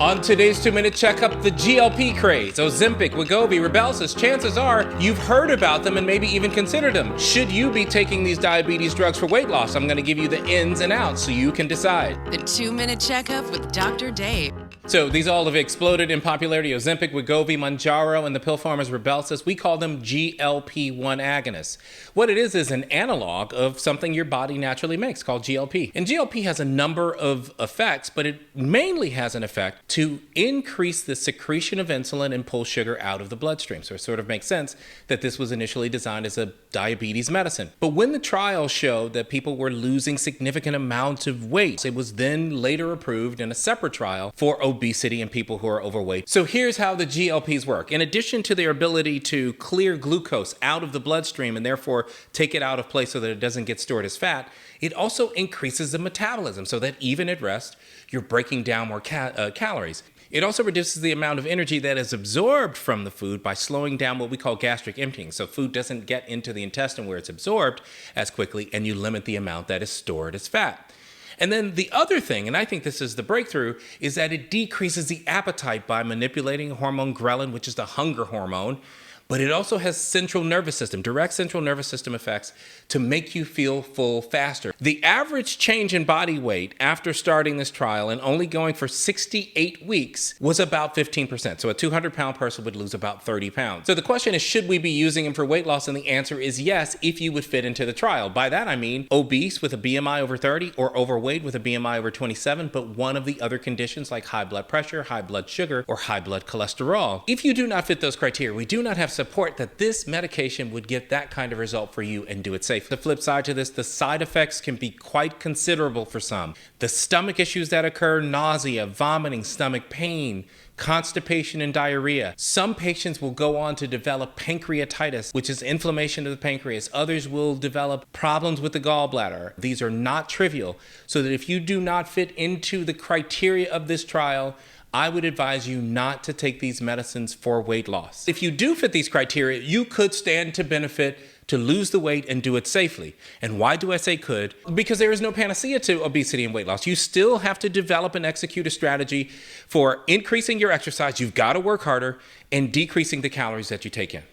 On today's 2-minute checkup, the GLP craze, Ozempic, Wegovy, Rybelsus, chances are you've heard about them and maybe even considered them. Should you be taking these diabetes drugs for weight loss? I'm going to give you the ins and outs so you can decide. The 2-minute checkup with Dr. Dave. So these all have exploded in popularity. Ozempic, Wegovy, Mounjaro, and the pill pharma's Rybelsus. We call them GLP-1 agonists. What it is an analog of something your body naturally makes called GLP. And GLP has a number of effects, but it mainly has an effect to increase the secretion of insulin and pull sugar out of the bloodstream. So it sort of makes sense that this was initially designed as a diabetes medicine. But when the trial showed that people were losing significant amounts of weight, it was then later approved in a separate trial for obesity in people who are overweight. So here's how the GLPs work. In addition to their ability to clear glucose out of the bloodstream and therefore take it out of place so that it doesn't get stored as fat, it also increases the metabolism so that even at rest, you're breaking down more calories. It also reduces the amount of energy that is absorbed from the food by slowing down what we call gastric emptying. So food doesn't get into the intestine where it's absorbed as quickly, and you limit the amount that is stored as fat. And then the other thing, and I think this is the breakthrough, is that it decreases the appetite by manipulating hormone ghrelin, which is the hunger hormone. But it also has direct central nervous system effects to make you feel full faster. The average change in body weight after starting this trial and only going for 68 weeks was about 15%. So a 200-pound person would lose about 30 pounds. So the question is, should we be using them for weight loss? And the answer is yes, if you would fit into the trial. By that I mean obese with a BMI over 30 or overweight with a BMI over 27, but one of the other conditions like high blood pressure, high blood sugar, or high blood cholesterol. If you do not fit those criteria, we do not have support that this medication would get that kind of result for you and do it safe. The flip side to this, the side effects can be quite considerable for some. The stomach issues that occur, nausea, vomiting, stomach pain, constipation, and diarrhea. Some patients will go on to develop pancreatitis, which is inflammation of the pancreas. Others will develop problems with the gallbladder. These are not trivial, so that if you do not fit into the criteria of this trial, I would advise you not to take these medicines for weight loss. If you do fit these criteria, you could stand to benefit to lose the weight and do it safely. And why do I say could? Because there is no panacea to obesity and weight loss. You still have to develop and execute a strategy for increasing your exercise. You've got to work harder and decreasing the calories that you take in.